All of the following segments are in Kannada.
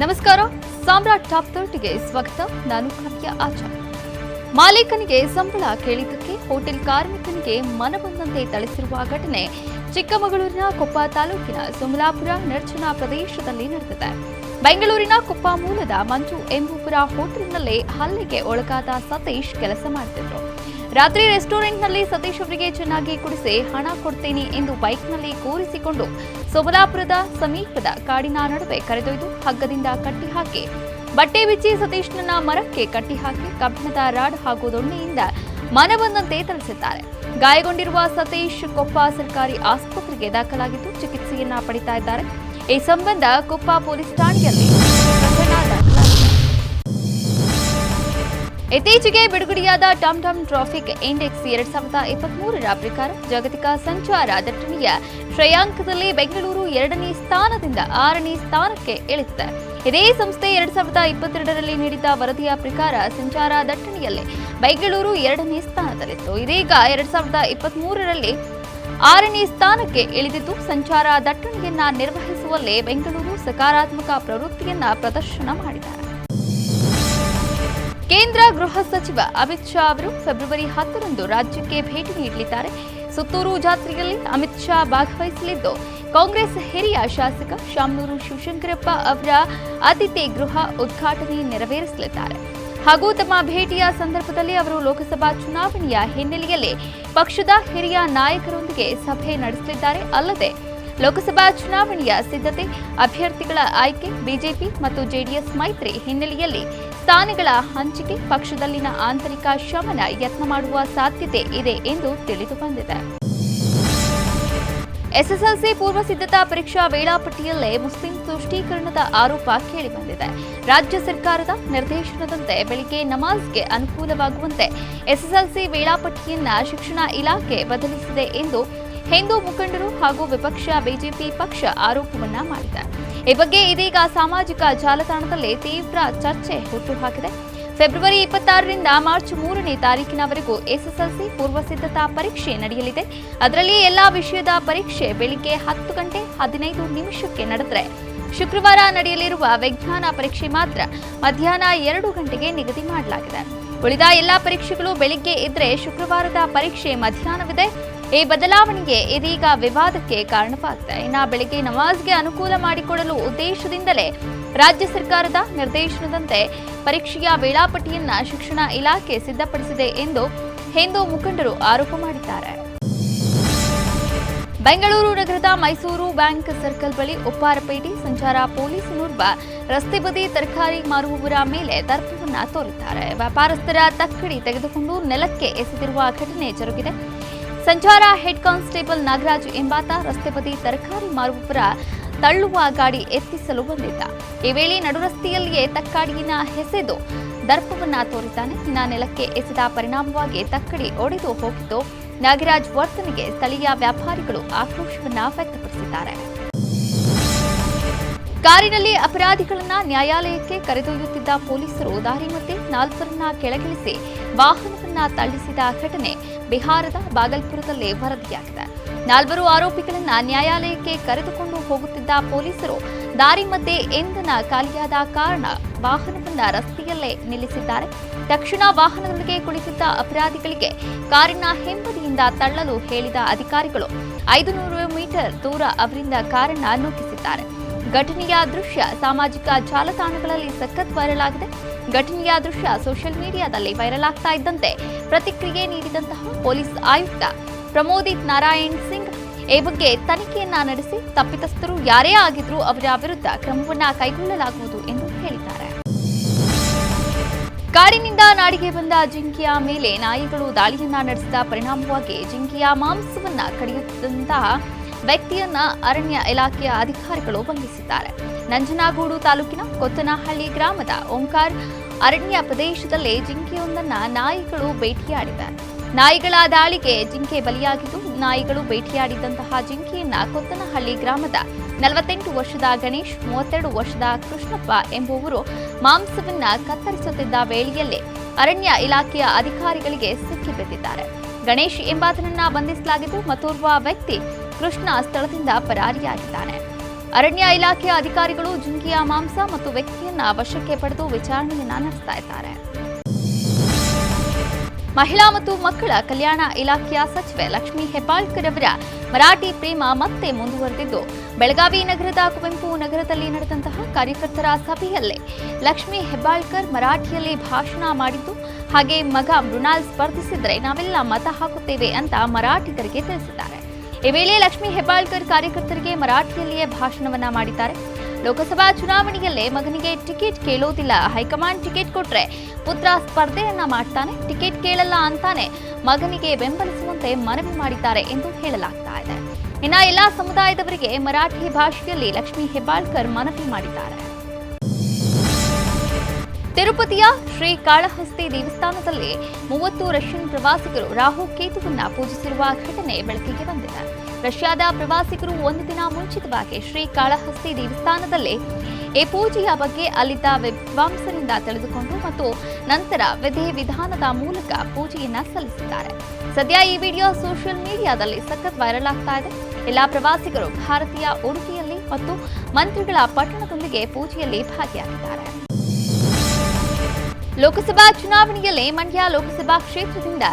ನಮಸ್ಕಾರ, ಸಾಮ್ರಾಟ್ ಟಾಪ್ 30ಗೆ ಸ್ವಾಗತ. ನಾನು ಕಾವ್ಯ ಆಚಾರ್. ಮಾಲೀಕನಿಗೆ ಸಂಬಳ ಕೇಳಿದ್ದಕ್ಕೆ ಹೋಟೆಲ್ ಕಾರ್ಮಿಕನಿಗೆ ಮನಬಂದಂತೆ ಥಳಿಸಿರುವ ಘಟನೆ ಚಿಕ್ಕಮಗಳೂರಿನ ಕೊಪ್ಪ ತಾಲೂಕಿನ ಸೋಮಲಾಪುರ ನಿರ್ಜನ ಪ್ರದೇಶದಲ್ಲಿ ನಡೆದಿದೆ. ಬೆಂಗಳೂರಿನ ಕೊಪ್ಪ ಮೂಲದ ಮಂಜು ಎಂಬುವರ ಹೋಟೆಲ್ನಲ್ಲಿ ಹಲ್ಲೆಗೆ ಒಳಗಾದ ಸತೀಶ್ ಕೆಲಸ ಮಾಡುತ್ತಿದ್ದರು. ರಾತ್ರಿ ರೆಸ್ಟೋರೆಂಟ್ನಲ್ಲಿ ಸತೀಶ್ ಅವರಿಗೆ ಚೆನ್ನಾಗಿ ಕುಡಿಸಿ ಹಣ ಕೊಡ್ತೇನೆ ಎಂದು ಬೈಕ್ನಲ್ಲಿ ಕೂರಿಸಿಕೊಂಡು ಸೋಮಲಾಪುರದ ಸಮೀಪದ ಕಾಡಿನ ನಡುವೆ ಕರೆದೊಯ್ದು ಹಗ್ಗದಿಂದ ಕಟ್ಟಿಹಾಕಿ ಬಟ್ಟೆ ಬಿಚ್ಚಿ ಸತೀಶ್ನನ್ನ ಮರಕ್ಕೆ ಕಟ್ಟಿಹಾಕಿ ಕಬ್ಬಿಣದ ರಾಡ್ ಹಾಗೂ ದೊಣ್ಣೆಯಿಂದ ಮನಬಂದಂತೆ ಥಳಿಸಿದ್ದಾರೆ. ಗಾಯಗೊಂಡಿರುವ ಸತೀಶ್ ಕೊಪ್ಪ ಸರ್ಕಾರಿ ಆಸ್ಪತ್ರೆಗೆ ದಾಖಲಾಗಿದ್ದು ಚಿಕಿತ್ಸೆಯನ್ನ ಪಡಿತಾ ಇದ್ದಾರೆ. ಈ ಸಂಬಂಧ ಕೊಪ್ಪ ಪೊಲೀಸ್ ಠಾಣೆಯಲ್ಲಿ ಪ್ರಕರಣ ದಾಖಲಾಗಿದೆ. ಇತ್ತೀಚೆಗೆ ಬಿಡುಗಡೆಯಾದ ಟಮ್ ಟಮ್ ಟ್ರಾಫಿಕ್ ಇಂಡೆಕ್ಸ್ 2023ರ ಪ್ರಕಾರ ಜಾಗತಿಕ ಸಂಚಾರ ದಟ್ಟಣೆಯ ಶ್ರೇಯಾಂಕದಲ್ಲಿ ಬೆಂಗಳೂರು 2ನೇ ಸ್ಥಾನದಿಂದ 6ನೇ ಸ್ಥಾನಕ್ಕೆ ಇಳಿದಿದೆ. ಇದೇ ಸಂಸ್ಥೆ 2022ರಲ್ಲಿ ನೀಡಿದ ವರದಿಯ ಪ್ರಕಾರ ಸಂಚಾರ ದಟ್ಟಣೆಯಲ್ಲಿ ಬೆಂಗಳೂರು 2ನೇ ಸ್ಥಾನದಲ್ಲಿತ್ತು. ಇದೀಗ 2023ರಲ್ಲಿ 6ನೇ ಸ್ಥಾನಕ್ಕೆ ಇಳಿದಿದ್ದು ಸಂಚಾರ ದಟ್ಟಣೆಯನ್ನ ನಿರ್ವಹಿಸುವಲ್ಲಿ ಬೆಂಗಳೂರು ಸಕಾರಾತ್ಮಕ ಪ್ರವೃತ್ತಿಯನ್ನ ಪ್ರದರ್ಶನ ಮಾಡಿದ್ದಾರೆ. ಕೇಂದ್ರ ಗೃಹ ಸಚಿವ ಅಮಿತ್ ಶಾ ಅವರು ಫೆಬ್ರವರಿ 10ರಂದು ರಾಜ್ಯಕ್ಕೆ ಭೇಟಿ ನೀಡಲಿದ್ದಾರೆ. ಸುತ್ತೂರು ಜಾತ್ರೆಯಲ್ಲಿ ಅಮಿತ್ ಶಾ ಭಾಗವಹಿಸಲಿದ್ದು ಕಾಂಗ್ರೆಸ್ ಹಿರಿಯ ಶಾಸಕ ಶಾಮನೂರು ಶಿವಶಂಕರಪ್ಪ ಅವರ ಅತಿಥಿ ಗೃಹ ಉದ್ಘಾಟನೆ ನೆರವೇರಿಸಲಿದ್ದಾರೆ. ಹಾಗೂ ತಮ್ಮ ಭೇಟಿಯ ಸಂದರ್ಭದಲ್ಲಿ ಅವರು ಲೋಕಸಭಾ ಚುನಾವಣೆಯ ಹಿನ್ನೆಲೆಯಲ್ಲಿ ಪಕ್ಷದ ಹಿರಿಯ ನಾಯಕರೊಂದಿಗೆ ಸಭೆ ನಡೆಸಲಿದ್ದಾರೆ. ಅಲ್ಲದೆ ಲೋಕಸಭಾ ಚುನಾವಣೆಯ ಸಿದ್ಧತೆ, ಅಭ್ಯರ್ಥಿಗಳ ಆಯ್ಕೆ, ಬಿಜೆಪಿ ಮತ್ತು ಜೆಡಿಎಸ್ ಮೈತ್ರಿ ಹಿನ್ನೆಲೆಯಲ್ಲಿ ಸ್ಥಾನಗಳ ಹಂಚಿಕೆ, ಪಕ್ಷದಲ್ಲಿನ ಆಂತರಿಕ ಶಮನ ಯತ್ನ ಮಾಡುವ ಸಾಧ್ಯತೆ ಇದೆ ಎಂದು ತಿಳಿದು ಬಂದಿದೆ. ಎಸ್ಎಸ್ಎಲ್ಸಿ ಪೂರ್ವ ಸಿದ್ಧತಾ ಪರೀಕ್ಷಾ ವೇಳಾಪಟ್ಟಿಯಲ್ಲೇ ಮುಸ್ಲಿಂ ತುಷ್ಟೀಕರಣದ ಆರೋಪ ಕೇಳಿಬಂದಿದೆ. ರಾಜ್ಯ ಸರ್ಕಾರದ ನಿರ್ದೇಶನದಂತೆ ಬೆಳಿಗ್ಗೆ ನಮಾಜ್ಗೆ ಅನುಕೂಲವಾಗುವಂತೆ ಎಸ್ಎಸ್ಎಲ್ಸಿ ವೇಳಾಪಟ್ಟಿಯನ್ನ ಶಿಕ್ಷಣ ಇಲಾಖೆ ಬದಲಿಸಿದೆ ಎಂದು ಹಿಂದೂ ಮುಖಂಡರು ಹಾಗೂ ವಿಪಕ್ಷ ಬಿಜೆಪಿ ಪಕ್ಷ ಆರೋಪವನ್ನ ಮಾಡಿದೆ. ಈ ಬಗ್ಗೆ ಇದೀಗ ಸಾಮಾಜಿಕ ಜಾಲತಾಣದಲ್ಲಿ ತೀವ್ರ ಚರ್ಚೆ ಹುಟ್ಟುಹಾಕಿದೆ. ಫೆಬ್ರವರಿ 26ರಿಂದ ಮಾರ್ಚ್ 3ನೇ ತಾರೀಕಿನವರೆಗೂ ಎಸ್ಎಸ್ಎಲ್ಸಿ ಪೂರ್ವ ಸಿದ್ಧತಾ ಪರೀಕ್ಷೆ ನಡೆಯಲಿದೆ. ಅದರಲ್ಲಿ ಎಲ್ಲಾ ವಿಷಯದ ಪರೀಕ್ಷೆ ಬೆಳಿಗ್ಗೆ 10 ಗಂಟೆ 15 ನಿಮಿಷಕ್ಕೆ ನಡೆದರೆ ಶುಕ್ರವಾರ ನಡೆಯಲಿರುವ ವಿಜ್ಞಾನ ಪರೀಕ್ಷೆ ಮಾತ್ರ ಮಧ್ಯಾಹ್ನ 2 ಗಂಟೆಗೆ ನಿಗದಿ ಮಾಡಲಾಗಿದೆ. ಉಳಿದ ಎಲ್ಲಾ ಪರೀಕ್ಷೆಗಳು ಬೆಳಿಗ್ಗೆ ಇದ್ರೆ ಶುಕ್ರವಾರದ ಪರೀಕ್ಷೆ ಮಧ್ಯಾಹ್ನವಿದೆ. ಈ ಬದಲಾವಣೆಗೆ ಇದೀಗ ವಿವಾದಕ್ಕೆ ಕಾರಣವಾಗಿದೆ. ಇನ್ನು ಬೆಳಗ್ಗೆ ನಮಾಜ್ಗೆ ಅನುಕೂಲ ಮಾಡಿಕೊಡಲು ಉದ್ದೇಶದಿಂದಲೇ ರಾಜ್ಯ ಸರ್ಕಾರದ ನಿರ್ದೇಶನದಂತೆ ಪರೀಕ್ಷೆಯ ವೇಳಾಪಟ್ಟಿಯನ್ನ ಶಿಕ್ಷಣ ಇಲಾಖೆ ಸಿದ್ಧಪಡಿಸಿದೆ ಎಂದು ಹಿಂದೂ ಮುಖಂಡರು ಆರೋಪ ಮಾಡಿದ್ದಾರೆ. ಬೆಂಗಳೂರು ನಗರದ ಮೈಸೂರು ಬ್ಯಾಂಕ್ ಸರ್ಕಲ್ ಬಳಿ ಉಪ್ಪಾರಪೇಟೆ ಸಂಚಾರ ಪೊಲೀಸನೋರ್ವ ರಸ್ತೆ ಬದಿ ತರಕಾರಿ ಮಾರುವವರ ಮೇಲೆ ದರ್ಪವನ್ನ ತೋರಿದ್ದಾರೆ. ವ್ಯಾಪಾರಸ್ಥರ ತಕ್ಕಡಿ ತೆಗೆದುಕೊಂಡು ನೆಲಕ್ಕೆ ಎಸೆದಿರುವ ಘಟನೆ ಜರುಗಿದೆ. ಸಂಚಾರ ಹೆಡ್ ಕಾನ್ಸ್ಟೇಬಲ್ ನಾಗರಾಜ್ ಎಂಬಾತ ರಸ್ತೆ ಬದಿ ತರಕಾರಿ ಮಾರುವವರ ತಳ್ಳುವ ಗಾಡಿ ಎತ್ತಿಸಲು ಬಂದಿದ್ದ. ಈ ವೇಳೆ ನಡುರಸ್ತೆಯಲ್ಲಿಯೇ ತಕ್ಕಾಡಿಯನ್ನ ಎಸೆದು ದರ್ಪವನ್ನ ತೋರಿದ್ದಾನೆ. ನೆಲಕ್ಕೆ ಎಸೆದ ಪರಿಣಾಮವಾಗಿ ತಕ್ಕಡಿ ಒಡೆದು ಹೋಗಿದ್ದು ನಾಗರಾಜ್ ವರ್ತನೆಗೆ ಸ್ಥಳೀಯ ವ್ಯಾಪಾರಿಗಳು ಆಕ್ರೋಶವನ್ನ ವ್ಯಕ್ತಪಡಿಸಿದ್ದಾರೆ. ಕಾರಿನಲ್ಲಿ ಅಪರಾಧಿಗಳನ್ನ ನ್ಯಾಯಾಲಯಕ್ಕೆ ಕರೆದೊಯ್ಯುತ್ತಿದ್ದ ಪೊಲೀಸರು ದಾರಿ ಮಧ್ಯೆ 4ರನ್ನ ಕೆಳಗಿಳಿಸಿ ವಾಹನವನ್ನ ತಳ್ಳಿಸಿದ ಘಟನೆ ಬಿಹಾರದ ಬಾಗಲ್ಪುರದಲ್ಲಿ ವರದಿಯಾಗಿದೆ. 4 ಆರೋಪಿಗಳನ್ನ ನ್ಯಾಯಾಲಯಕ್ಕೆ ಕರೆದುಕೊಂಡು ಹೋಗುತ್ತಿದ್ದ ಪೊಲೀಸರು ದಾರಿ ಮಧ್ಯೆ ಇಂಧನ ಖಾಲಿಯಾದ ಕಾರಣ ವಾಹನವನ್ನ ರಸ್ತೆಯಲ್ಲೇ ನಿಲ್ಲಿಸಿದ್ದಾರೆ. ತಕ್ಷಣ ವಾಹನದೊಳಗೆ ಕುಳಿತಿದ್ದ ಅಪರಾಧಿಗಳಿಗೆ ಕಾರಿನ ಹಿಂಬದಿಯಿಂದ ತಳ್ಳಲು ಹೇಳಿದ ಅಧಿಕಾರಿಗಳು 500 ಮೀಟರ್ ದೂರ ಅವರಿಂದ ಕಾರನ್ನ ನುಗ್ಗಿಸಿದ್ದಾರೆ. ಘಟನೆಯ ದೃಶ್ಯ ಸಾಮಾಜಿಕ ಜಾಲತಾಣಗಳಲ್ಲಿ ಸಖತ್ ವೈರಲ್ ಆಗಿದೆ. ಘಟನೆಯ ದೃಶ್ಯ ಸೋಷಿಯಲ್ ಮೀಡಿಯಾದಲ್ಲಿ ವೈರಲ್ ಆಗ್ತಾ ಇದ್ದಂತೆ ಪ್ರತಿಕ್ರಿಯೆ ನೀಡಿದಂತಹ ಪೊಲೀಸ್ ಆಯುಕ್ತ ಪ್ರಮೋದಿತ್ ನಾರಾಯಣ್ ಸಿಂಗ್ ಈ ಬಗ್ಗೆ ತನಿಖೆಯನ್ನ ನಡೆಸಿ ತಪ್ಪಿತಸ್ಥರು ಯಾರೇ ಆಗಿದ್ರೂ ಅವರ ವಿರುದ್ಧ ಕ್ರಮವನ್ನ ಕೈಗೊಳ್ಳಲಾಗುವುದು ಎಂದು ಹೇಳಿದ್ದಾರೆ. ಕಾಡಿನಿಂದ ನಾಡಿಗೆ ಬಂದ ಜಿಂಕೆಯ ಮೇಲೆ ನಾಯಿಗಳು ದಾಳಿಯನ್ನ ನಡೆಸಿದ ಪರಿಣಾಮವಾಗಿ ಜಿಂಕೆಯ ಮಾಂಸವನ್ನ ಕಡಿಯುತ್ತಿದ್ದಂತಹ ವ್ಯಕ್ತಿಯನ್ನ ಅರಣ್ಯ ಇಲಾಖೆಯ ಅಧಿಕಾರಿಗಳು ಬಂಧಿಸಿದ್ದಾರೆ. ನಂಜನಗೂಡು ತಾಲೂಕಿನ ಕೊತ್ತನಹಳ್ಳಿ ಗ್ರಾಮದ ಓಂಕಾರ್ ಅರಣ್ಯ ಪ್ರದೇಶದಲ್ಲಿ ಜಿಂಕೆಯೊಂದನ್ನ ನಾಯಿಗಳು ಬೇಟೆಯಾಡಿವೆ. ನಾಯಿಗಳ ದಾಳಿಗೆ ಜಿಂಕೆ ಬಲಿಯಾಗಿದ್ದು ನಾಯಿಗಳು ಬೇಟೆಯಾಡಿದಂತಹ ಜಿಂಕೆಯನ್ನ ಕೊತ್ತನಹಳ್ಳಿ ಗ್ರಾಮದ 48 ವರ್ಷದ ಗಣೇಶ್, 32 ವರ್ಷದ ಕೃಷ್ಣಪ್ಪ ಎಂಬುವರು ಮಾಂಸವನ್ನ ಕತ್ತರಿಸುತ್ತಿದ್ದ ವೇಳೆಯಲ್ಲೇ ಅರಣ್ಯ ಇಲಾಖೆಯ ಅಧಿಕಾರಿಗಳಿಗೆ ಸಿಕ್ಕಿಬಿದ್ದಿದ್ದಾರೆ. ಗಣೇಶ್ ಎಂಬಾತನನ್ನ ಬಂಧಿಸಲಾಗಿದ್ದು ಮತ್ತೋರ್ವ ವ್ಯಕ್ತಿ ಕೃಷ್ಣ ಸ್ಥಳದಿಂದ ಪರಾರಿಯಾಗಿದ್ದಾನೆ. ಅರಣ್ಯ ಇಲಾಖೆಯ ಅಧಿಕಾರಿಗಳು ಜಿಂಕೆಯ ಮಾಂಸ ಮತ್ತು ವ್ಯಕ್ತಿಯನ್ನ ವಶಕ್ಕೆ ಪಡೆದು ವಿಚಾರಣೆಯನ್ನ ನಡೆಸ್ತಾ ಇದ್ದಾರೆ. ಮಹಿಳಾ ಮತ್ತು ಮಕ್ಕಳ ಕಲ್ಯಾಣ ಇಲಾಖೆಯ ಸಚಿವೆ ಲಕ್ಷ್ಮೀ ಹೆಬ್ಬಾಳ್ಕರ್ ಅವರ ಮರಾಠಿ ಪ್ರೇಮ ಮತ್ತೆ ಮುಂದುವರೆದಿದ್ದು, ಬೆಳಗಾವಿ ನಗರದ ಕುವೆಂಪು ನಗರದಲ್ಲಿ ನಡೆದಂತಹ ಕಾರ್ಯಕರ್ತರ ಸಭೆಯಲ್ಲೇ ಲಕ್ಷ್ಮೀ ಹೆಬ್ಬಾಳ್ಕರ್ ಮರಾಠಿಯಲ್ಲಿ ಭಾಷಣ ಮಾಡಿದ್ದು, ಹಾಗೆ ಮಗ ಮೃಣಾಲ್ ಸ್ಪರ್ಧಿಸಿದ್ರೆ ನಾವೆಲ್ಲ ಮತ ಹಾಕುತ್ತೇವೆ ಅಂತ ಮರಾಠಿಗರಿಗೆ ತಿಳಿಸಿದ್ದಾರೆ. ಈ ವೇಳೆ ಲಕ್ಷ್ಮೀ ಹೆಬ್ಬಾಳ್ಕರ್ ಕಾರ್ಯಕರ್ತರಿಗೆ ಮರಾಠಿಯಲ್ಲಿಯೇ ಭಾಷಣವನ್ನ ಮಾಡಿದ್ದಾರೆ. ಲೋಕಸಭಾ ಚುನಾವಣೆಯಲ್ಲೇ ಮಗನಿಗೆ ಟಿಕೆಟ್ ಕೇಳೋದಿಲ್ಲ, ಹೈಕಮಾಂಡ್ ಟಿಕೆಟ್ ಕೊಟ್ರೆ ಪುತ್ರ ಸ್ಪರ್ಧೆಯನ್ನ ಮಾಡ್ತಾನೆ, ಟಿಕೆಟ್ ಕೇಳಲ್ಲ ಅಂತಾನೆ ಮಗನಿಗೆ ಬೆಂಬಲಿಸುವಂತೆ ಮನವಿ ಮಾಡಿದ್ದಾರೆ ಎಂದು ಹೇಳಲಾಗ್ತಾ ಇದೆ. ಇನ್ನು ಎಲ್ಲಾ ಸಮುದಾಯದವರಿಗೆ ಮರಾಠಿ ಭಾಷೆಯಲ್ಲಿ ಲಕ್ಷ್ಮೀ ಹೆಬ್ಬಾಳ್ಕರ್ ಮನವಿ ಮಾಡಿದ್ದಾರೆ. ತಿರುಪತಿಯ ಶ್ರೀ ಕಾಳಹಸ್ತಿ ದೇವಸ್ಥಾನದಲ್ಲಿ 30 ರಷ್ಯನ್ ಪ್ರವಾಸಿಗರು ರಾಹುಕೇತುವನ್ನ ಪೂಜಿಸಿರುವ ಘಟನೆ ಬೆಳಕಿಗೆ ಬಂದಿದೆ. ರಷ್ಯಾದ ಪ್ರವಾಸಿಗರು ಒಂದು ದಿನ ಮುಂಚಿತವಾಗಿ ಶ್ರೀ ಕಾಳಹಸ್ತಿ ದೇವಸ್ಥಾನದಲ್ಲಿ ಈ ಪೂಜೆಯ ಬಗ್ಗೆ ಅಲ್ಲಿದ್ದ ವಿದ್ವಾಂಸರಿಂದ ತಿಳಿದುಕೊಂಡು ಮತ್ತು ನಂತರ ವಿಧಾನದ ಮೂಲಕ ಪೂಜೆಯನ್ನ ಸಲ್ಲಿಸಿದ್ದಾರೆ. ಸದ್ಯ ಈ ವಿಡಿಯೋ ಸೋಷಿಯಲ್ ಮೀಡಿಯಾದಲ್ಲಿ ಸಖತ್ ವೈರಲ್ ಆಗ್ತಾ ಇದೆ. ಎಲ್ಲಾ ಪ್ರವಾಸಿಗರು ಭಾರತೀಯ ಉಡುಗೆಯಲ್ಲಿ ಮತ್ತು ಮಂತ್ರಿಗಳ ಪಟ್ಟಣದೊಂದಿಗೆ ಪೂಜೆಯಲ್ಲಿ ಭಾಗಿಯಾಗಿದ್ದಾರೆ. ಲೋಕಸಭಾ ಚುನಾವಣೆಯಲ್ಲಿ ಮಂಡ್ಯ ಲೋಕಸಭಾ ಕ್ಷೇತ್ರದಿಂದ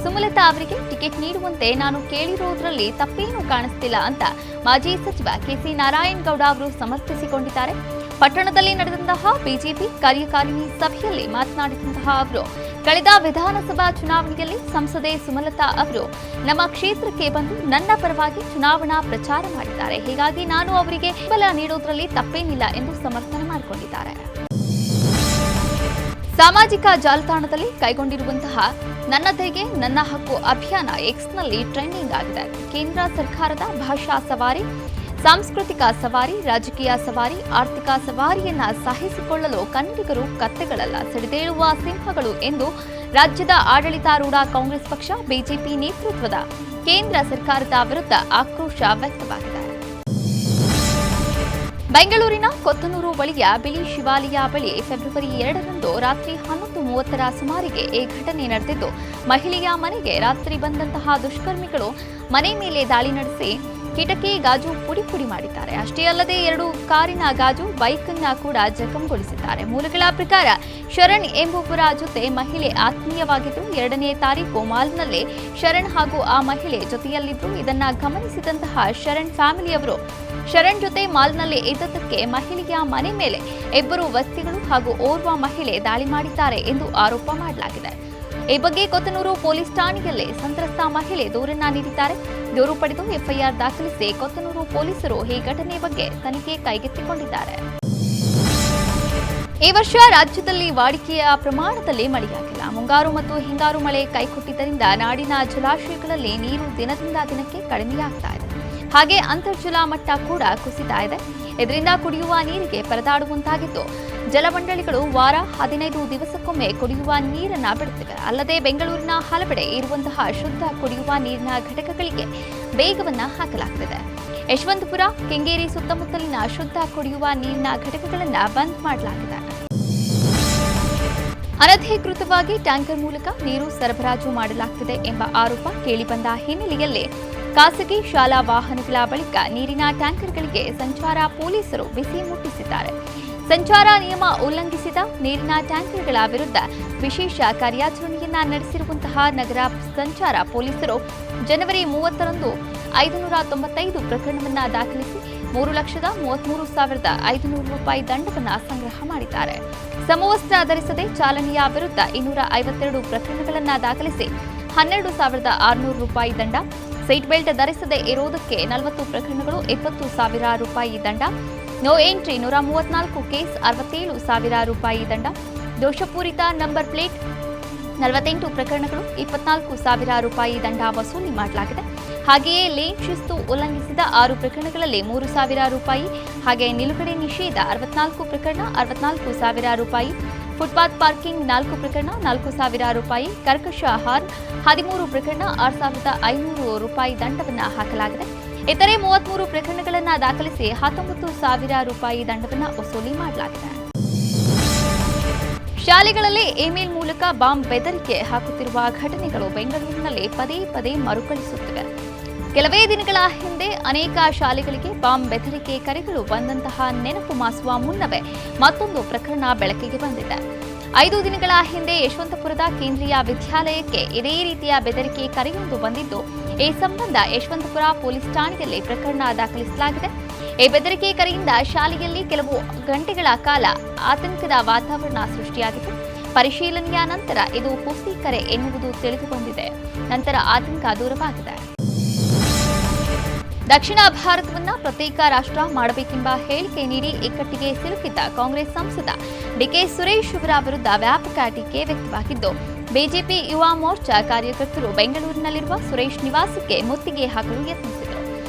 ಸುಮಲತಾ ಅವರಿಗೆ ಟಿಕೆಟ್ ನೀಡುವಂತೆ ನಾನು ಕೇಳಿರುವುದರಲ್ಲಿ ತಪ್ಪೇನೂ ಕಾಣಿಸ್ತಿಲ್ಲ ಅಂತ ಮಾಜಿ ಸಚಿವ ಕೆಸಿ ನಾರಾಯಣಗೌಡ ಅವರು ಸಮರ್ಥಿಸಿಕೊಂಡಿದ್ದಾರೆ. ಪಟ್ಟಣದಲ್ಲಿ ನಡೆದಂತಹ ಬಿಜೆಪಿ ಕಾರ್ಯಕಾರಿಣಿ ಸಭೆಯಲ್ಲಿ ಮಾತನಾಡಿದಂತಹ ಅವರು, ಕಳೆದ ವಿಧಾನಸಭಾ ಚುನಾವಣೆಯಲ್ಲಿ ಸಂಸದೆ ಸುಮಲತಾ ಅವರು ನಮ್ಮ ಕ್ಷೇತ್ರಕ್ಕೆ ಬಂದು ನನ್ನ ಪರವಾಗಿ ಚುನಾವಣಾ ಪ್ರಚಾರ ಮಾಡಿದ್ದಾರೆ. ಹೀಗಾಗಿ ನಾನು ಅವರಿಗೆ ಬೆಂಬಲ ನೀಡುವುದರಲ್ಲಿ ತಪ್ಪೇನಿಲ್ಲ ಎಂದು ಸಮರ್ಥನೆ ಮಾಡಿಕೊಂಡಿದ್ದಾರೆ. ಸಾಮಾಜಿಕ ಜಾಲತಾಣದಲ್ಲಿ ಕೈಗೊಂಡಿರುವಂತಹ ನನ್ನ ತೆರಿಗೆ ನನ್ನ ಹಕ್ಕು ಅಭಿಯಾನ ಎಕ್ಸ್ನಲ್ಲಿ ಟ್ರೆಂಡಿಂಗ್ ಆಗಿದೆ. ಕೇಂದ್ರ ಸರ್ಕಾರದ ಭಾಷಾ ಸವಾರಿ, ಸಾಂಸ್ಕೃತಿಕ ಸವಾರಿ, ರಾಜಕೀಯ ಸವಾರಿ, ಆರ್ಥಿಕ ಸವಾರಿಯನ್ನ ಸಹಿಸಿಕೊಳ್ಳಲು ಕನ್ನಡಿಗರು ಕತ್ತೆಗಳಲ್ಲ, ಸಿಡಿದೇಳುವ ಸಿಂಹಗಳು ಎಂದು ರಾಜ್ಯದ ಆಡಳಿತಾರೂಢ ಕಾಂಗ್ರೆಸ್ ಪಕ್ಷ ಬಿಜೆಪಿ ನೇತೃತ್ವದ ಕೇಂದ್ರ ಸರ್ಕಾರದ ವಿರುದ್ಧ ಆಕ್ರೋಶ ವ್ಯಕ್ತವಾಗಿದೆ. ಬೆಂಗಳೂರಿನ ಕೊತ್ತನೂರು ಬಳಿಯ ಬಿಳಿ ಶಿವಾಲಯ ಬಳಿ ಫೆಬ್ರವರಿ 2ರಂದು ರಾತ್ರಿ 11:30 ಸುಮಾರಿಗೆ ಈ ಘಟನೆ ನಡೆದಿದ್ದು, ಮಹಿಳೆಯ ಮನೆಗೆ ರಾತ್ರಿ ಬಂದಂತಹ ದುಷ್ಕರ್ಮಿಗಳು ಮನೆ ಮೇಲೆ ದಾಳಿ ನಡೆಸಿ ಕಿಟಕಿ ಗಾಜು ಪುಡಿ ಮಾಡಿದ್ದಾರೆ. ಅಷ್ಟೇ ಅಲ್ಲದೆ 2 ಕಾರಿನ ಗಾಜು ಬೈಕ್ ಅನ್ನ ಕೂಡ ಜಖಂಗೊಳಿಸಿದ್ದಾರೆ. ಮೂಲಗಳ ಪ್ರಕಾರ ಶರಣ್ ಎಂಬುವರ ಜೊತೆ ಮಹಿಳೆ ಆತ್ಮೀಯವಾಗಿದ್ದು, 2ನೇ ತಾರೀಕು ಮಾಲ್ನಲ್ಲಿ ಶರಣ್ ಹಾಗೂ ಆ ಮಹಿಳೆ ಜೊತೆಯಲ್ಲಿದ್ದು, ಇದನ್ನ ಗಮನಿಸಿದಂತಹ ಶರಣ್ ಫ್ಯಾಮಿಲಿಯವರು ಶರಣ್ ಜೊತೆ ಮಾಲ್ನಲ್ಲಿ ಇದ್ದದಕ್ಕೆ ಮಹಿಳೆಯ ಮನೆ ಮೇಲೆ 2 ವ್ಯಕ್ತಿಗಳು ಹಾಗೂ ಓರ್ವ ಮಹಿಳೆ ದಾಳಿ ಮಾಡಿದ್ದಾರೆ ಎಂದು ಆರೋಪ ಮಾಡಲಾಗಿದೆ. ಈ ಬಗ್ಗೆ ಕೊತ್ತನೂರು ಪೊಲೀಸ್ ಠಾಣೆಯಲ್ಲಿ ಸಂತ್ರಸ್ತ ಮಹಿಳೆ ದೂರನ್ನ ನೀಡಿದ್ದಾರೆ. ದೂರು ಪಡೆದು ಎಫ್ಐಆರ್ ದಾಖಲಿಸಿ ಕೊತ್ತನೂರು ಪೊಲೀಸರು ಈ ಘಟನೆ ಬಗ್ಗೆ ತನಿಖೆ ಕೈಗೆತ್ತಿಕೊಂಡಿದ್ದಾರೆ. ಈ ವರ್ಷ ರಾಜ್ಯದಲ್ಲಿ ವಾಡಿಕೆಯ ಪ್ರಮಾಣದಲ್ಲಿ ಮಳೆಯಾಗಿಲ್ಲ. ಮುಂಗಾರು ಮತ್ತು ಹಿಂಗಾರು ಮಳೆ ಕೈಕೊಟ್ಟಿದ್ದರಿಂದ ನಾಡಿನ ಜಲಾಶಯಗಳಲ್ಲಿ ನೀರು ದಿನದಿಂದ ದಿನಕ್ಕೆ ಕಡಿಮೆಯಾಗ್ತಾ ಇದೆ. ಹಾಗೆ ಅಂತರ್ಜಲ ಮಟ್ಟ ಕೂಡ ಕುಸಿತಾ ಇದೆ. ಇದರಿಂದ ಕುಡಿಯುವ ನೀರಿಗೆ ಪರದಾಡುವಂತಾಗಿದ್ದು, ಜಲಮಂಡಳಿಗಳು ವಾರ 15 ದಿವಸಕ್ಕೊಮ್ಮೆ ಕುಡಿಯುವ ನೀರನ್ನ ಬಿಡುತ್ತಿವೆ. ಅಲ್ಲದೆ ಬೆಂಗಳೂರಿನ ಹಲವೆಡೆ ಇರುವಂತಹ ಶುದ್ಧ ಕುಡಿಯುವ ನೀರಿನ ಘಟಕಗಳಿಗೆ ಬೇಗವನ್ನ ಹಾಕಲಾಗುತ್ತಿದೆ. ಯಶವಂತಪುರ, ಕೆಂಗೇರಿ ಸುತ್ತಮುತ್ತಲಿನ ಶುದ್ಧ ಕುಡಿಯುವ ನೀರಿನ ಘಟಕಗಳನ್ನು ಬಂದ್ ಮಾಡಲಾಗಿದೆ. ಅನಧಿಕೃತವಾಗಿ ಟ್ಯಾಂಕರ್ ಮೂಲಕ ನೀರು ಸರಬರಾಜು ಮಾಡಲಾಗುತ್ತಿದೆ ಎಂಬ ಆರೋಪ ಕೇಳಿಬಂದ ಹಿನ್ನೆಲೆಯಲ್ಲಿ ಖಾಸಗಿ ಶಾಲಾ ವಾಹನಗಳ ಬಳಿಕ ನೀರಿನ ಟ್ಯಾಂಕರ್ಗಳಿಗೆ ಸಂಚಾರ ಪೊಲೀಸರು ಬಿಸಿ ಮುಟ್ಟಿಸಿದ್ದಾರೆ. ಸಂಚಾರ ನಿಯಮ ಉಲ್ಲಂಘಿಸಿದ ನೀರಿನ ಟ್ಯಾಂಕರ್ಗಳ ವಿರುದ್ಧ ವಿಶೇಷ ಕಾರ್ಯಾಚರಣೆಯನ್ನ ನಡೆಸಿರುವಂತಹ ನಗರ ಸಂಚಾರ ಪೊಲೀಸರು ಜನವರಿ 30ರಂದು 595 ಪ್ರಕರಣವನ್ನ ದಾಖಲಿಸಿ 3,33,500 ರೂಪಾಯಿ ದಂಡವನ್ನು ಸಂಗ್ರಹ ಮಾಡಿದ್ದಾರೆ. ಸಮವಸ್ತ್ರ ಧರಿಸದೆ ಚಾಲನೆಯ ವಿರುದ್ಧ 252 ಪ್ರಕರಣಗಳನ್ನು ದಾಖಲಿಸಿ 12,600 ರೂಪಾಯಿ ದಂಡ, ಸೀಟ್ ಬೆಲ್ಟ್ ಧರಿಸದೆ ಇರುವುದಕ್ಕೆ 40 ಪ್ರಕರಣಗಳು 20,000 ರೂಪಾಯಿ ದಂಡ, ನೋ ಎಂಟ್ರಿ 134 ಕೇಸ್ 67,000 ರೂಪಾಯಿ ದಂಡ, ದೋಷಪೂರಿತ ನಂಬರ್ ಪ್ಲೇಟ್ 48 ಪ್ರಕರಣಗಳು 24,000 ರೂಪಾಯಿ ದಂಡ ವಸೂಲಿ ಮಾಡಲಾಗಿದೆ. ಹಾಗೆಯೇ ಲೇನ್ ಶಿಸ್ತು ಉಲ್ಲಂಘಿಸಿದ 6 ಪ್ರಕರಣಗಳಲ್ಲಿ 3,000 ರೂಪಾಯಿ, ಹಾಗೆ ನಿಲುಗಡೆ ನಿಷೇಧ 64 ಪ್ರಕರಣ 64,000 ರೂಪಾಯಿ, ಫುಟ್ಪಾತ್ ಪಾರ್ಕಿಂಗ್ 4 ಪ್ರಕರಣ 4,000 ರೂಪಾಯಿ, ಕರ್ಕಶ ಹಾರ್ನ್ 13 ಪ್ರಕರಣ 6,500 ರೂಪಾಯಿ ದಂಡವನ್ನು ಹಾಕಲಾಗಿದೆ. ಇತರೆ 33 ಪ್ರಕರಣಗಳನ್ನು ದಾಖಲಿಸಿ 19,000 ರೂಪಾಯಿ ದಂಡವನ್ನು ವಸೂಲಿ ಮಾಡಲಾಗಿದೆ. ಶಾಲೆಗಳಲ್ಲಿ ಇಮೇಲ್ ಮೂಲಕ ಬಾಂಬ್ ಬೆದರಿಕೆ ಹಾಕುತ್ತಿರುವ ಘಟನೆಗಳು ಬೆಂಗಳೂರಿನಲ್ಲಿ ಪದೇ ಪದೇ ಮರುಕಳಿಸುತ್ತಿವೆ. ಕೆಲವೇ ದಿನಗಳ ಹಿಂದೆ ಅನೇಕ ಶಾಲೆಗಳಿಗೆ ಬಾಂಬ್ ಬೆದರಿಕೆ ಕರೆಗಳು ಬಂದಂತಹ ನೆನಪು ಮಾಸುವ ಮುನ್ನವೇ ಮತ್ತೊಂದು ಪ್ರಕರಣ ಬೆಳಕಿಗೆ ಬಂದಿದೆ. 5 ದಿನಗಳ ಹಿಂದೆ ಯಶವಂತಪುರದ ಕೇಂದ್ರೀಯ ವಿದ್ಯಾಲಯಕ್ಕೆ ಇದೇ ರೀತಿಯ ಬೆದರಿಕೆ ಕರೆಯೊಂದು ಬಂದಿದ್ದು, ಈ ಸಂಬಂಧ ಯಶವಂತಪುರ ಪೊಲೀಸ್ ಠಾಣೆಯಲ್ಲಿ ಪ್ರಕರಣ ದಾಖಲಿಸಲಾಗಿದೆ. ಈ ಬೆದರಿಕೆ ಕರೆಯಿಂದ ಶಾಲೆಯಲ್ಲಿ ಕೆಲವು ಗಂಟೆಗಳ ಕಾಲ ಆತಂಕದ ವಾತಾವರಣ ಸೃಷ್ಟಿಯಾಗಿತ್ತು. ಪರಿಶೀಲನೆಯ ನಂತರ ಇದು ಹುಸಿ ಕರೆ ಎನ್ನುವುದು ತಿಳಿದುಬಂದಿದೆ. ನಂತರ ಆತಂಕ ದೂರವಾಗಿದೆ. ದಕ್ಷಿಣ ಭಾರತವನ್ನ ಪ್ರತ್ಯೇಕ ರಾಷ್ಟ್ರ ಮಾಡಬೇಕೆಂಬ ಹೇಳಿಕೆ ನೀಡಿ ಇಕ್ಕಟ್ಟಿಗೆ ಸಿಲುಕಿದ್ದ ಕಾಂಗ್ರೆಸ್ ಸಂಸದ ಡಿಕೆ ಸುರೇಶ್ ಅವರ ವಿರುದ್ಧ ವ್ಯಾಪಕ ಟೀಕೆ ವ್ಯಕ್ತವಾಗಿದ್ದು, ಬಿಜೆಪಿ ಯುವ ಮೋರ್ಚಾ ಕಾರ್ಯಕರ್ತರು ಬೆಂಗಳೂರಿನಲ್ಲಿರುವ ಸುರೇಶ್ ನಿವಾಸಕ್ಕೆ ಮುತ್ತಿಗೆ ಹಾಕಲು ಯತ್ನಿಸಿದರು.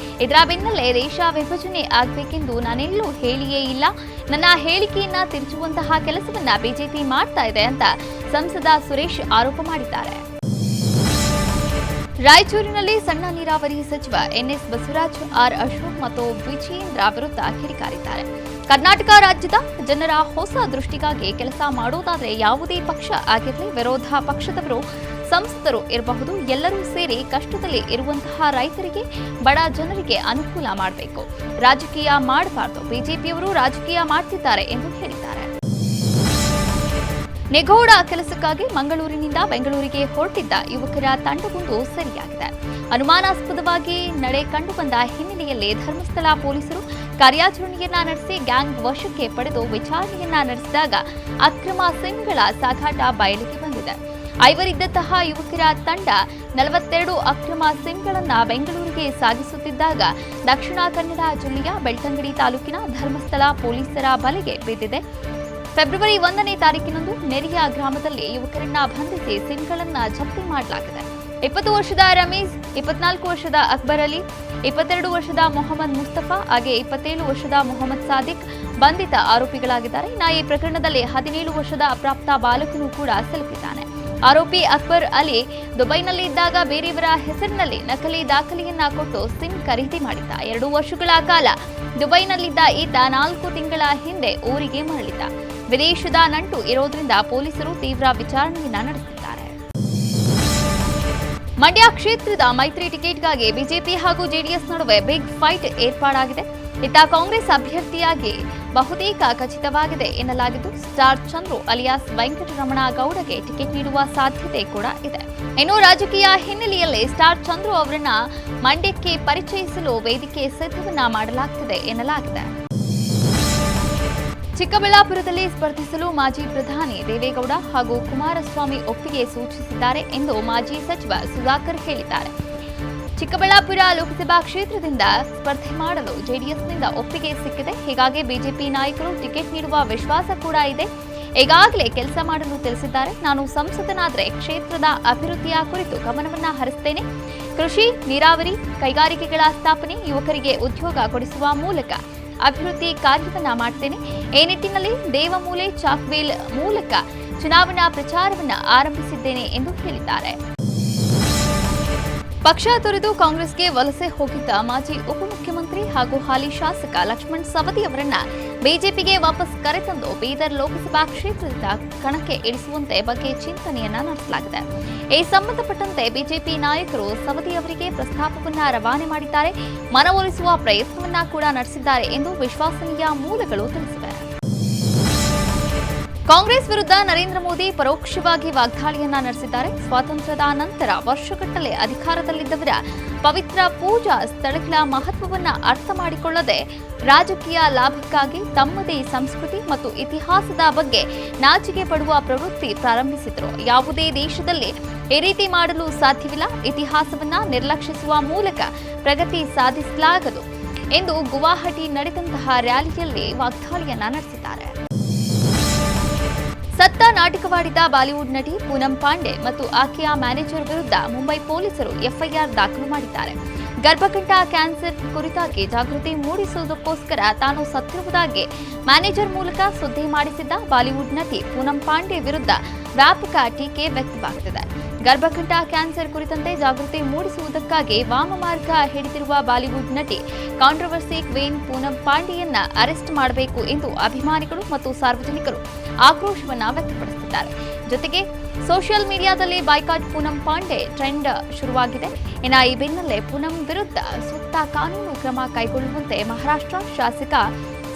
ಇದರ ಬೆನ್ನಲ್ಲೇ ದೇಶ ವಿಭಜನೆ ಆಗಬೇಕೆಂದು ನಾನೆಲ್ಲೂ ಹೇಳಿಯೇ ಇಲ್ಲ, ನನ್ನ ಹೇಳಿಕೆಯನ್ನ ತಿರುಚುವಂತಹ ಕೆಲಸವನ್ನ ಬಿಜೆಪಿ ಮಾಡ್ತಾ ಇದೆ ಅಂತ ಸಂಸದ ಸುರೇಶ್ ಆರೋಪ ಮಾಡಿದ್ದಾರೆ. ರಾಯಚೂರಿನಲ್ಲಿ ಸಣ್ಣ ನೀರಾವರಿ ಸಚಿವ ಎನ್ಎಸ್ ಬಸವರಾಜ್, ಆರ್ ಅಶೋಕ್ ಮತ್ತು ವಿಜಯೇಂದ್ರ ವಿರುದ್ಧ ಕಿಡಿಕಾರಿದ್ದಾರೆ. ಕರ್ನಾಟಕ ರಾಜ್ಯದ ಜನರ ಹೊಸ ದೃಷ್ಟಿಗಾಗಿ ಕೆಲಸ ಮಾಡೋದಾದ್ರೆ ಯಾವುದೇ ಪಕ್ಷ ಆಗಿರಲಿ, ವಿರೋಧ ಪಕ್ಷದವರು, ಸಂಸದರು ಇರಬಹುದು, ಎಲ್ಲರೂ ಸೇರಿ ಕಷ್ಟದಲ್ಲಿ ಇರುವಂತಹ ರೈತರಿಗೆ, ಬಡ ಜನರಿಗೆ ಅನುಕೂಲ ಮಾಡಬೇಕು. ರಾಜಕೀಯ ಮಾಡಬಾರದು. ಬಿಜೆಪಿಯವರು ರಾಜಕೀಯ ಮಾಡ್ತಿದ್ದಾರೆ ಎಂದು ಹೇಳಿದ್ದಾರೆ. ನಿಗೂಢ ಕೆಲಸಕ್ಕಾಗಿ ಮಂಗಳೂರಿನಿಂದ ಬೆಂಗಳೂರಿಗೆ ಹೊರಟಿದ್ದ ಯುವಕರ ತಂಡವೊಂದು ಸೆರೆಯಾಗಿದೆ. ಅನುಮಾನಾಸ್ಪದವಾಗಿ ನಡೆ ಕಂಡುಬಂದ ಹಿನ್ನೆಲೆಯಲ್ಲಿ ಧರ್ಮಸ್ಥಳ ಪೊಲೀಸರು ಕಾರ್ಯಾಚರಣೆಯನ್ನ ನಡೆಸಿ ಗ್ಯಾಂಗ್ ವಶಕ್ಕೆ ಪಡೆದು ವಿಚಾರಣೆಯನ್ನ ನಡೆಸಿದಾಗ ಅಕ್ರಮ ಸಿಮ್ಗಳ ಸಾಗಾಟ ಬಯಲಿಗೆ ಬಂದಿದೆ. ಐವರಿದ್ದಂತಹ ಯುವಕರ ತಂಡ 42 ಅಕ್ರಮ ಸಿಮ್ಗಳನ್ನ ಬೆಂಗಳೂರಿಗೆ ಸಾಗಿಸುತ್ತಿದ್ದಾಗ ದಕ್ಷಿಣ ಕನ್ನಡ ಜಿಲ್ಲೆಯ ಬೆಳ್ತಂಗಡಿ ತಾಲೂಕಿನ ಧರ್ಮಸ್ಥಳ ಪೊಲೀಸರ ಬಲೆಗೆ ಬಿದ್ದಿದೆ. ಫೆಬ್ರವರಿ 1ನೇ ತಾರೀಕಿನಂದು ನೆರೆಯ ಗ್ರಾಮದಲ್ಲಿ ಯುವಕರನ್ನ ಬಂಧಿಸಿ ಸಿಮ್ಗಳನ್ನ ಜಪ್ತಿ ಮಾಡಲಾಗಿದೆ. 20 ವರ್ಷದ ರಮೀಜ್, 24 ವರ್ಷದ ಅಕ್ಬರ್ ಅಲಿ, 22 ವರ್ಷದ ಮೊಹಮ್ಮದ್ ಮುಸ್ತಫಾ ಹಾಗೆ 27 ವರ್ಷದ ಮೊಹಮ್ಮದ್ ಸಾದಿಕ್ ಬಂಧಿತ ಆರೋಪಿಗಳಾಗಿದ್ದಾರೆ. ಈ ಪ್ರಕರಣದಲ್ಲಿ 17 ವರ್ಷದ ಅಪ್ರಾಪ್ತ ಬಾಲಕನು ಕೂಡ ಸಿಲುಕಿದ್ದಾನೆ. ಆರೋಪಿ ಅಕ್ಬರ್ ಅಲಿ ದುಬೈನಲ್ಲಿ ಇದ್ದಾಗ ಬೇರೆಯವರ ಹೆಸರಿನಲ್ಲಿ ನಕಲಿ ದಾಖಲೆಯನ್ನ ಕೊಟ್ಟು ಸಿಮ್ ಖರೀದಿ ಮಾಡಿದ್ದ. 2 ವರ್ಷಗಳ ಕಾಲ ದುಬೈನಲ್ಲಿದ್ದ ಈತ 4 ತಿಂಗಳ ಹಿಂದೆ ಊರಿಗೆ ಮರಳಿದ್ದ. ವಿದೇಶದ ನಂಟು ಇರೋದ್ರಿಂದ ಪೊಲೀಸರು ತೀವ್ರ ವಿಚಾರಣೆಯನ್ನ ನಡೆಸಿದ್ದಾರೆ. ಮಂಡ್ಯ ಕ್ಷೇತ್ರದ ಮೈತ್ರಿ ಟಿಕೆಟ್ಗಾಗಿ ಬಿಜೆಪಿ ಹಾಗೂ ಜೆಡಿಎಸ್ ನಡುವೆ ಬಿಗ್ ಫೈಟ್ ಏರ್ಪಾಡಾಗಿದೆ. ಇತ್ತ ಕಾಂಗ್ರೆಸ್ ಅಭ್ಯರ್ಥಿಯಾಗಿ ಬಹುತೇಕ ಖಚಿತವಾಗಿದೆ ಎನ್ನಲಾಗಿದ್ದು, ಸ್ಟಾರ್ ಚಂದ್ರು ಅಲಿಯಾಸ್ ವೆಂಕಟರಮಣ ಗೌಡಗೆ ಟಿಕೆಟ್ ನೀಡುವ ಸಾಧ್ಯತೆ ಕೂಡ ಇದೆ. ಇನ್ನು ರಾಜಕೀಯ ಹಿನ್ನೆಲೆಯಲ್ಲಿ ಸ್ಟಾರ್ ಚಂದ್ರು ಅವರನ್ನ ಮಂಡ್ಯಕ್ಕೆ ಪರಿಚಯಿಸಲು ವೇದಿಕೆ ಸಿದ್ಧವನ್ನ ಮಾಡಲಾಗುತ್ತಿದೆ ಎನ್ನಲಾಗಿದೆ. ಚಿಕ್ಕಬಳ್ಳಾಪುರದಲ್ಲಿ ಸ್ಪರ್ಧಿಸಲು ಮಾಜಿ ಪ್ರಧಾನಿ ದೇವೇಗೌಡ ಹಾಗೂ ಕುಮಾರಸ್ವಾಮಿ ಒಪ್ಪಿಗೆ ಸೂಚಿಸಿದ್ದಾರೆ ಎಂದು ಮಾಜಿ ಸಚಿವ ಸುಧಾಕರ್ ಹೇಳಿದ್ದಾರೆ. ಚಿಕ್ಕಬಳ್ಳಾಪುರ ಲೋಕಸಭಾ ಕ್ಷೇತ್ರದಿಂದ ಸ್ಪರ್ಧೆ ಮಾಡಲು ಜೆಡಿಎಸ್ನಿಂದ ಒಪ್ಪಿಗೆ ಸಿಕ್ಕಿದೆ. ಹೀಗಾಗಿ ಬಿಜೆಪಿ ನಾಯಕರು ಟಿಕೆಟ್ ನೀಡುವ ವಿಶ್ವಾಸ ಕೂಡ ಇದೆ. ಈಗಾಗಲೇ ಕೆಲಸ ಮಾಡಲು ತಿಳಿಸಿದ್ದಾರೆ. ನಾನು ಸಂಸದನಾದರೆ ಕ್ಷೇತ್ರದ ಅಭಿವೃದ್ಧಿಯ ಕುರಿತು ಗಮನವನ್ನ ಹರಿಸುತ್ತೇನೆ. ಕೃಷಿ, ನೀರಾವರಿ, ಕೈಗಾರಿಕೆಗಳ ಸ್ಥಾಪನೆ, ಯುವಕರಿಗೆ ಉದ್ಯೋಗ ಕೊಡಿಸುವ ಮೂಲಕ ಅಭಿವೃದ್ಧಿ ಕಾರ್ಯವನ್ನ ಮಾಡ್ತೇನೆ. ಈ ನಿಟ್ಟಿನಲ್ಲಿ ದೇವಮೂಲೆ ಚಾಕ್ವೇಲ್ ಮೂಲಕ ಚುನಾವಣಾ ಪ್ರಚಾರವನ್ನ ಆರಂಭಿಸಿದ್ದೇನೆ ಎಂದು ಹೇಳಿದ್ದಾರೆ. ಪಕ್ಷ ತೊರೆದು ಕಾಂಗ್ರೆಸ್ಗೆ ವಲಸೆ ಹೋಗಿದ್ದ ಮಾಜಿ ಉಪಮುಖ್ಯಮಂತ್ರಿ ಹಾಗೂ ಹಾಲಿ ಶಾಸಕ ಲಕ್ಷ್ಮಣ್ ಸವದಿ ಅವರನ್ನ ಬಿಜೆಪಿಗೆ ವಾಪಸ್ ಕರೆತಂದು ಬೀದರ್ ಲೋಕಸಭಾ ಕ್ಷೇತ್ರದ ಕಣಕ್ಕೆ ಇಳಿಸುವಂತೆ ಬಗ್ಗೆ ಚಿಂತನೆಯನ್ನ ನಡೆಸಲಾಗಿದೆ. ಈ ಸಂಬಂಧಪಟ್ಟಂತೆ ಬಿಜೆಪಿ ನಾಯಕರು ಸವದಿ ಅವರಿಗೆ ಪ್ರಸ್ತಾಪವನ್ನ ರವಾನೆ ಮಾಡಿದ್ದಾರೆ. ಮನವೊಲಿಸುವ ಪ್ರಯತ್ನವನ್ನ ಕೂಡ ನಡೆಸಿದ್ದಾರೆ ಎಂದು ವಿಶ್ವಸನೀಯ ಮೂಲಗಳು ತಿಳಿಸಿವೆ. ಕಾಂಗ್ರೆಸ್ ವಿರುದ್ಧ ನರೇಂದ್ರ ಮೋದಿ ಪರೋಕ್ಷವಾಗಿ ವಾಗ್ದಾಳಿಯನ್ನ ನಡೆಸಿದ್ದಾರೆ. ಸ್ವಾತಂತ್ರ್ಯದ ನಂತರ ವರ್ಷಗಟ್ಟಲೆ ಅಧಿಕಾರದಲ್ಲಿದ್ದವರ ಪವಿತ್ರ ಪೂಜಾ ಸ್ಥಳಗಳ ಮಹತ್ವವನ್ನ ಅರ್ಥ ಮಾಡಿಕೊಳ್ಳದೆ ರಾಜಕೀಯ ಲಾಭಕ್ಕಾಗಿ ತಮ್ಮದೇ ಸಂಸ್ಕೃತಿ ಮತ್ತು ಇತಿಹಾಸದ ಬಗ್ಗೆ ನಾಚಿಕೆ ಪಡುವ ಪ್ರವೃತ್ತಿ ಪ್ರಾರಂಭಿಸಿದರು. ಯಾವುದೇ ದೇಶದಲ್ಲಿ ಈ ರೀತಿ ಮಾಡಲು ಸಾಧ್ಯವಿಲ್ಲ. ಇತಿಹಾಸವನ್ನ ನಿರ್ಲಕ್ಷಿಸುವ ಮೂಲಕ ಪ್ರಗತಿ ಸಾಧಿಸಲಾಗದು ಎಂದು ಗುವಾಹಟಿ ನಡೆದಂತಹ ರ್ಯಾಲಿಯಲ್ಲಿ ವಾಗ್ದಾಳಿಯನ್ನ ನಡೆಸಿದ್ದಾರೆ. ಸತ್ತ ನಾಟಕವಾಡಿದ ಬಾಲಿವುಡ್ ನಟಿ ಪೂನಂ ಪಾಂಡೆ ಮತ್ತು ಆಕೆಯ ಮ್ಯಾನೇಜರ್ ವಿರುದ್ಧ ಮುಂಬೈ ಪೊಲೀಸರು ಎಫ್ಐಆರ್ ದಾಖಲು ಮಾಡಿದ್ದಾರೆ. ಗರ್ಭಕಂಠ ಕ್ಯಾನ್ಸರ್ ಕುರಿತಾಗಿ ಜಾಗೃತಿ ಮೂಡಿಸುವುದಕ್ಕೋಸ್ಕರ ತಾನು ಸತ್ತಿರುವುದಾಗಿ ಮ್ಯಾನೇಜರ್ ಮೂಲಕ ಸುದ್ದಿ ಮಾಡಿಸಿದ್ದ ಬಾಲಿವುಡ್ ನಟಿ ಪೂನಂ ಪಾಂಡೆ ವಿರುದ್ಧ ವ್ಯಾಪಕ ಟೀಕೆ ವ್ಯಕ್ತವಾಗುತ್ತಿದೆ. ಗರ್ಭಕಂಠ ಕ್ಯಾನ್ಸರ್ ಕುರಿತಂತೆ ಜಾಗೃತಿ ಮೂಡಿಸುವುದಕ್ಕಾಗಿ ವಾಮಮಾರ್ಗ ಹಿಡಿದಿರುವ ಬಾಲಿವುಡ್ ನಟಿ ಕಾಂಟ್ರವರ್ಸಿ ಕ್ವೀನ್ ಪೂನಂ ಪಾಂಡೆಯನ್ನ ಅರೆಸ್ಟ್ ಮಾಡಬೇಕು ಎಂದು ಅಭಿಮಾನಿಗಳು ಮತ್ತು ಸಾರ್ವಜನಿಕರು ಆಕ್ರೋಶವನ್ನ ವ್ಯಕ್ತಪಡಿಸಿದ್ದಾರೆ. ಜೊತೆಗೆ ಸೋಷಿಯಲ್ ಮೀಡಿಯಾದಲ್ಲಿ ಬಾಯ್ಕಾಟ್ ಪೂನಂ ಪಾಂಡೆ ಟ್ರೆಂಡ್ ಶುರುವಾಗಿದೆ. ಇನ್ನು ಈ ಬೆನ್ನಲ್ಲೇ ಪೂನಂ ವಿರುದ್ಧ ಸೂಕ್ತ ಕಾನೂನು ಕ್ರಮ ಕೈಗೊಳ್ಳುವಂತೆ ಮಹಾರಾಷ್ಟ್ರ ಶಾಸಕ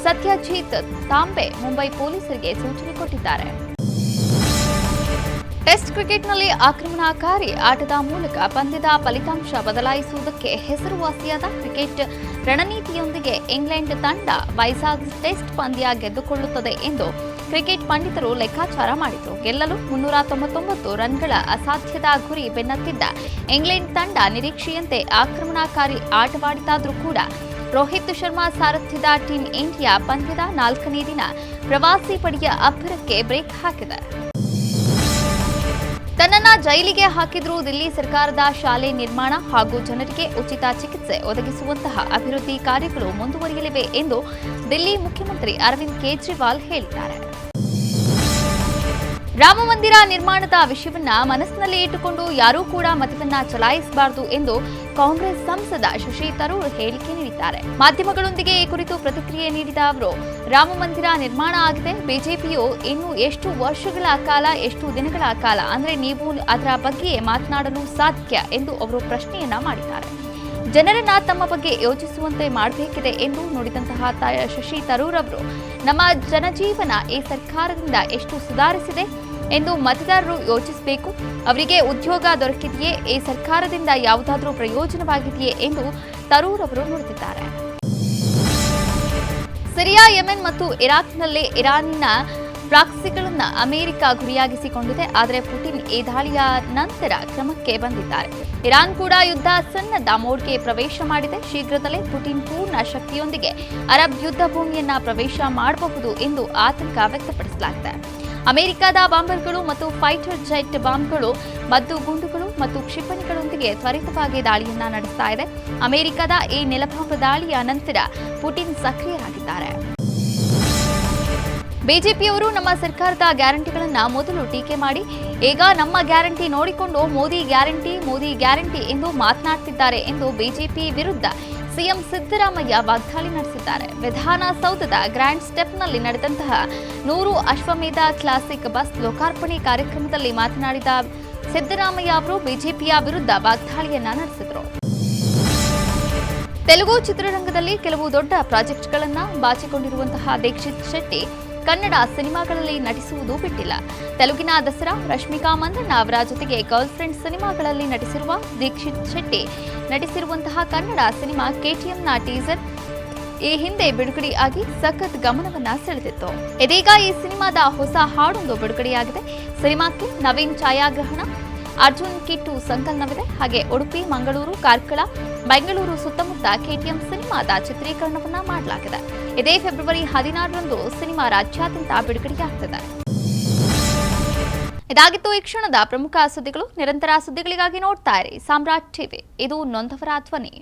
ಸತ್ಯಜಿತ್ ತಾಂಬೆ ಮುಂಬೈ ಪೊಲೀಸರಿಗೆ ಸೂಚನೆ ಕೊಟ್ಟಿದ್ದಾರೆ. ಟೆಸ್ಟ್ ಕ್ರಿಕೆಟ್ನಲ್ಲಿ ಆಕ್ರಮಣಕಾರಿ ಆಟದ ಮೂಲಕ ಪಂದ್ಯದ ಫಲಿತಾಂಶ ಬದಲಾಯಿಸುವುದಕ್ಕೆ ಹೆಸರುವಾಸಿಯಾದ ಕ್ರಿಕೆಟ್ ರಣನೀತಿಯೊಂದಿಗೆ ಇಂಗ್ಲೆಂಡ್ ತಂಡ ವೈಜಾಗ್ ಟೆಸ್ಟ್ ಪಂದ್ಯ ಗೆದ್ದುಕೊಳ್ಳುತ್ತದೆ ಎಂದು ಕ್ರಿಕೆಟ್ ಪಂಡಿತರು ಲೆಕ್ಕಾಚಾರ ಮಾಡಿದರು. ಗೆಲ್ಲಲು 399 ರನ್ಗಳ ಅಸಾಧ್ಯದ ಗುರಿ ಬೆನ್ನತ್ತಿದ್ದ ಇಂಗ್ಲೆಂಡ್ ತಂಡ ನಿರೀಕ್ಷೆಯಂತೆ ಆಕ್ರಮಣಕಾರಿ ಆಟವಾಡಿತಾದರೂ ಕೂಡ ರೋಹಿತ್ ಶರ್ಮಾ ಸಾರಥ್ಯದ ಟೀಂ ಇಂಡಿಯಾ ಪಂದ್ಯದ 4ನೇ ದಿನ ಪ್ರವಾಸಿ ಪಡೆಯ ಅಬ್ಬರಕ್ಕೆ ಬ್ರೇಕ್ ಹಾಕಿದೆ. ತನ್ನನ್ನ ಜೈಲಿಗೆ ಹಾಕಿದ್ರೂ ದಿಲ್ಲಿ ಸರ್ಕಾರದ ಶಾಲೆ ನಿರ್ಮಾಣ ಹಾಗೂ ಜನರಿಗೆ ಉಚಿತ ಚಿಕಿತ್ಸೆ ಒದಗಿಸುವಂತಹ ಅಭಿವೃದ್ಧಿ ಕಾರ್ಯಗಳು ಮುಂದುವರಿಯಲಿವೆ ಎಂದು ದಿಲ್ಲಿ ಮುಖ್ಯಮಂತ್ರಿ ಅರವಿಂದ್ ಕೇಜ್ರಿವಾಲ್ ಹೇಳಿದ್ದಾರೆ. ರಾಮ ಮಂದಿರ ನಿರ್ಮಾಣದ ವಿಷಯವನ್ನ ಮನಸ್ಸಿನಲ್ಲಿ ಇಟ್ಟುಕೊಂಡು ಯಾರೂ ಕೂಡ ಮತವನ್ನ ಚಲಾಯಿಸಬಾರದು ಎಂದು ಕಾಂಗ್ರೆಸ್ ಸಂಸದ ಶಶಿ ತರೂರ್ ಹೇಳಿಕೆ ನೀಡಿದ್ದಾರೆ. ಮಾಧ್ಯಮಗಳೊಂದಿಗೆ ಈ ಕುರಿತು ಪ್ರತಿಕ್ರಿಯೆ ನೀಡಿದ ಅವರು, ರಾಮ ಮಂದಿರ ನಿರ್ಮಾಣ ಆಗಿದೆ, ಬಿಜೆಪಿಯು ಇನ್ನು ಎಷ್ಟು ವರ್ಷಗಳ ಕಾಲ, ಎಷ್ಟು ದಿನಗಳ ಕಾಲ ಅಂದ್ರೆ ನೀವು ಅದರ ಬಗ್ಗೆ ಮಾತನಾಡಲು ಸಾಧ್ಯ ಎಂದು ಅವರು ಪ್ರಶ್ನೆಯನ್ನ ಮಾಡಿದ್ದಾರೆ. ಜನರನ್ನ ತಮ್ಮ ಬಗ್ಗೆ ಯೋಚಿಸುವಂತೆ ಮಾಡಬೇಕಿದೆ ಎಂದು ನುಡಿದಂತಹ ಶಶಿ ತರೂರ್ ಅವರು, ನಮ್ಮ ಜನಜೀವನ ಈ ಸರ್ಕಾರದಿಂದ ಎಷ್ಟು ಸುಧಾರಿಸಿದೆ ಎಂದು ಮತದಾರರು ಯೋಚಿಸಬೇಕು. ಅವರಿಗೆ ಉದ್ಯೋಗ ದೊರಕಿದೆಯೇ, ಈ ಸರ್ಕಾರದಿಂದ ಯಾವುದಾದ್ರೂ ಪ್ರಯೋಜನವಾಗಿದೆಯೇ ಎಂದು ತರೂರ್ ಅವರು ನುಡಿದಿದ್ದಾರೆ. ಸಿರಿಯಾ, ಯೆಮೆನ್ ಮತ್ತು ಇರಾಕ್ನಲ್ಲಿ ಇರಾನಿನ ಪ್ರಾಕ್ಸಿಗಳನ್ನು ಅಮೆರಿಕ ಗುರಿಯಾಗಿಸಿಕೊಂಡಿದೆ. ಆದರೆ ಪುಟಿನ್ ಈ ದಾಳಿಯ ನಂತರ ಕ್ರಮಕ್ಕೆ ಬಂದಿದ್ದಾರೆ. ಇರಾನ್ ಕೂಡ ಯುದ್ಧ ಸನ್ನದ್ಧ ಮೋಡ್ಗೆ ಪ್ರವೇಶ ಮಾಡಿದೆ. ಶೀಘ್ರದಲ್ಲೇ ಪುಟಿನ್ ಪೂರ್ಣ ಶಕ್ತಿಯೊಂದಿಗೆ ಅರಬ್ ಯುದ್ಧ ಭೂಮಿಯನ್ನ ಪ್ರವೇಶ ಮಾಡಬಹುದು ಎಂದು ಆತಂಕ ವ್ಯಕ್ತಪಡಿಸಲಾಗಿದೆ. ಅಮೆರಿಕದ ಬಾಂಬರ್ಗಳು ಮತ್ತು ಫೈಟರ್ ಜೆಟ್ ಬಾಂಬ್ಗಳು, ಮದ್ದು ಗುಂಡುಗಳು ಮತ್ತು ಕ್ಷಿಪಣಿಗಳೊಂದಿಗೆ ತ್ವರಿತವಾಗಿ ದಾಳಿಯನ್ನ ನಡೆಸ್ತಾ ಇದೆ. ಅಮೆರಿಕದ ಈ ನೆಲಬಾಂಬ್ ದಾಳಿಯ ನಂತರ ಪುಟಿನ್ ಸಕ್ರಿಯರಾಗಿದ್ದಾರೆ. ಬಿಜೆಪಿಯವರು ನಮ್ಮ ಸರ್ಕಾರದ ಗ್ಯಾರಂಟಿಗಳನ್ನ ಮೊದಲು ಟೀಕೆ ಮಾಡಿ ಈಗ ನಮ್ಮ ಗ್ಯಾರಂಟಿ ನೋಡಿಕೊಂಡು ಮೋದಿ ಗ್ಯಾರಂಟಿ ಎಂದು ಮಾತನಾಡ್ತಿದ್ದಾರೆ ಎಂದು ಬಿಜೆಪಿ ವಿರುದ್ಧ ಸಿಎಂ ಸಿದ್ದರಾಮಯ್ಯ ವಾಗ್ದಾಳಿ ನಡೆಸಿದ್ದಾರೆ. ವಿಧಾನಸೌಧದ ಗ್ರ್ಯಾಂಡ್ ಸ್ಟೆಪ್ನಲ್ಲಿ ನಡೆದಂತಹ 100 ಅಶ್ವಮೇಧ ಕ್ಲಾಸಿಕ್ ಬಸ್ ಲೋಕಾರ್ಪಣೆ ಕಾರ್ಯಕ್ರಮದಲ್ಲಿ ಮಾತನಾಡಿದ ಸಿದ್ದರಾಮಯ್ಯ ಅವರು ಬಿಜೆಪಿಯ ವಿರುದ್ಧ ವಾಗ್ದಾಳಿಯನ್ನ ನಡೆಸಿದರು. ತೆಲುಗು ಚಿತ್ರರಂಗದಲ್ಲಿ ಕೆಲವು ದೊಡ್ಡ ಪ್ರಾಜೆಕ್ಟ್ಗಳನ್ನ ಬಾಚಿಕೊಂಡಿರುವಂತಹ ದೀಕ್ಷಿತ್ ಶೆಟ್ಟಿ ಕನ್ನಡ ಸಿನಿಮಾಗಳಲ್ಲಿ ನಟಿಸುವುದು ಬಿಟ್ಟಿಲ್ಲ. ತೆಲುಗಿನ ದಸರಾ, ರಶ್ಮಿಕಾ ಮಂದಣ್ಣ ಅವರ ಜೊತೆಗೆ ಗರ್ಲ್ ಫ್ರೆಂಡ್ ಸಿನಿಮಾಗಳಲ್ಲಿ ನಟಿಸಿರುವ ದೀಕ್ಷಿತ್ ಶೆಟ್ಟಿ ನಟಿಸಿರುವಂತಹ ಕನ್ನಡ ಸಿನಿಮಾ ಕೆಟಿಎಂನ ಟೀಸರ್ ಈ ಹಿಂದೆ ಬಿಡುಗಡೆಯಾಗಿ ಸಖತ್ ಗಮನವನ್ನ ಸೆಳೆದಿತ್ತು. ಇದೀಗ ಈ ಸಿನಿಮಾದ ಹೊಸ ಹಾಡೊಂದು ಬಿಡುಗಡೆಯಾಗಿದೆ. ಸಿನಿಮಾಕ್ಕೆ ನವೀನ್ ಛಾಯಾಗ್ರಹಣ, ಅರ್ಜುನ್ ಕಿಟ್ಟು ಸಂಕಲನವಿದೆ. ಹಾಗೆ ಉಡುಪಿ, ಮಂಗಳೂರು, ಕಾರ್ಕಳ, ಬೆಂಗಳೂರು ಸುತ್ತಮುತ್ತ ಕೆಟಿಎಂ ಸಿನಿಮಾದ ಚಿತ್ರೀಕರಣವನ್ನ ಮಾಡಲಾಗಿದೆ. ಇದೇ ಫೆಬ್ರವರಿ 16ರಂದು ಸಿನಿಮಾ ರಾಜ್ಯಾದ್ಯಂತ ಬಿಡುಗಡೆಯಾಗುತ್ತದೆ. ಇದಾಗಿತ್ತು ಈ ಕ್ಷಣದ ಪ್ರಮುಖ ಸುದ್ದಿಗಳು. ನಿರಂತರ ಸುದ್ದಿಗಳಿಗಾಗಿ ನೋಡ್ತಾ ಇರಿ ಸಾಮ್ರಾಟ್ ಟಿವಿ. ಇದು ನೊಂದವರ ಧ್ವನಿ.